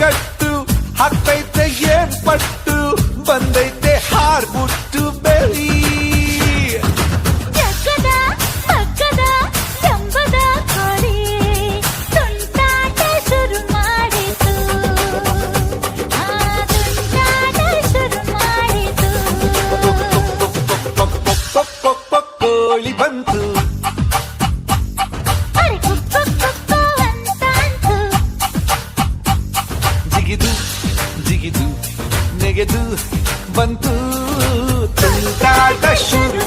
ಕಟ್ಟು ಹಾಕ್ತೈತೆ ಏನ್ ಪಟ್ಟು ಬಂದೈತೆ ಹಾರ್ಬಿಟ್ಟು ಬೆಳಿ ಜಗ್ಗದ ಮಗ್ಗದ ಜಂಬದ ಕೋಳಿ ತುಂಟಾಟ ಶುರು ಮಾಡಿತು ತುಂಟಾಟ ಶುರು ಮಾಡಿತು ಕೋಳಿ ಬಂತು ಅರೆ ಕುಕ್ಕು ಕುಕ್ಕು ಅಂತಾಂತು ಜಿಗಿದು ಜಿಗಿದು ನೆಗೆದು ಬಂತು ತುಂಟಾಟ ಶುರು